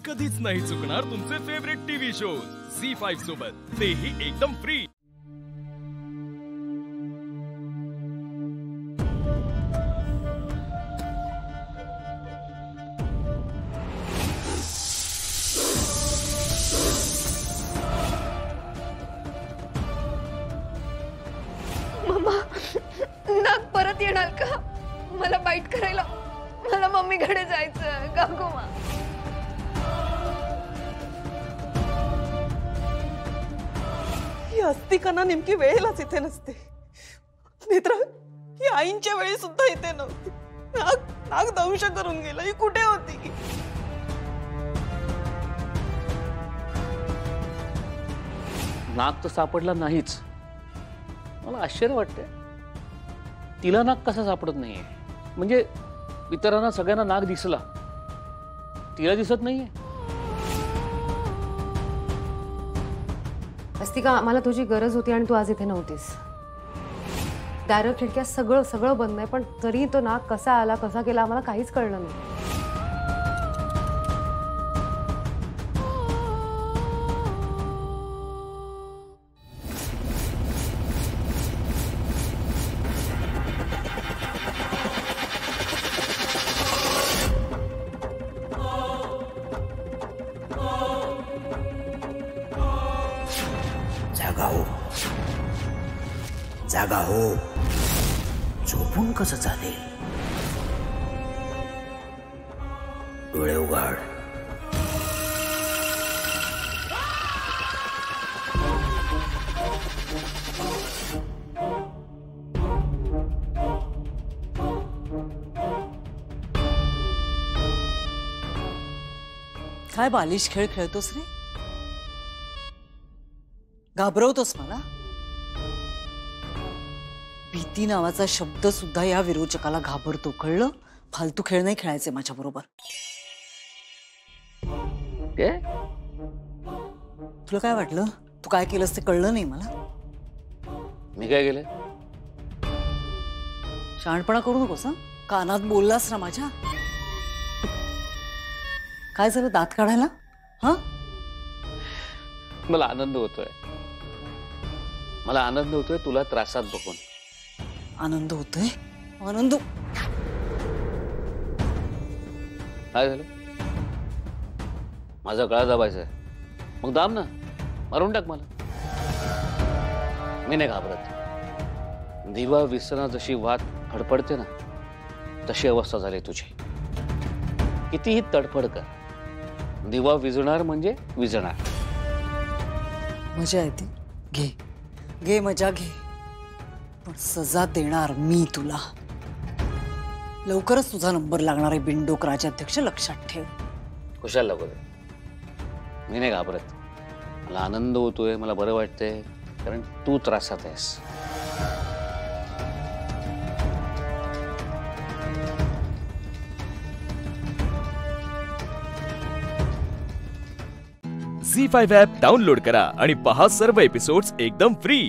कधीच नाही चुकणार तुमचे फेवरेट टीव्ही शोज झी5 सोबत, तेही एकदम फ्री। मम्मा, नाग परत येणार का? मला बाईट करायला, मला मम्मीकडे जायचं काकूमा। ही अस्तिकांना नेमकी वेळेलाच इथे नसते, मित्र ही आईंच्या वेळी सुद्धा इथे नव्हती। नाग दंश करून गेला, ही कुठे होती? नाग तर सापडला नाहीच। मला आश्चर्य वाटतंय, तिला नाग कसा सापडत नाहीये? म्हणजे इतरांना सगळ्यांना नाग दिसला, तिला दिसत नाहीये। अस्तिका, आम्हाला तुझी गरज होती आणि तू आज इथे नव्हतीस। दारं खिडक्या सगळं बंद आहे, पण तरी तो नाग कसा आला, कसा गेला आम्हाला काहीच कळलं नाही। जागा हो, झोपून कसं चालेल? डोळे उघड। काय बालिश खेळ खेळतोस रे? घाबरवतोस मला? भीती नावाचा शब्द सुद्धा या विरोचकाला घाबरतो, कळलं? फालतू खेळ नाही खेळायचे माझ्या बरोबर। तुला काय वाटलं? तू काय केलंस ते कळलं नाही मला? मी काय केलं? शहाणपणा करू नकोस हं? कानात बोललास ना माझ्या। काय झालं, दात काढायला? हा, मला आनंद होतोय, तुला त्रासात बघून। आनंद होतोय? आनंद काय झालं? माझा गळा दाबायचा आहे, मग दाब ना, मारून टाक मला। मी नाही घाबरत। दिवा विसना जशी वाट फडफडते ना, तशी अवस्था झाली तुझी। कितीही तडफड कर, दिवा विझणार म्हणजे विझणार। मजा येते, घे घे मजा घे, पण सजा देणार मी तुला। लवकरच तुझा नंबर लागणार आहे बिंडोक राज्याध्यक्ष, लक्षात ठेव। खुशाल लवकर, मी नाही घाबरत। मला आनंद होतोय, मला बरं वाटतंय, कारण तू त्रासात आहेस। झी5 ॲप डाउनलोड करा आणि पहा सर्व एपिसोड्स एकदम फ्री।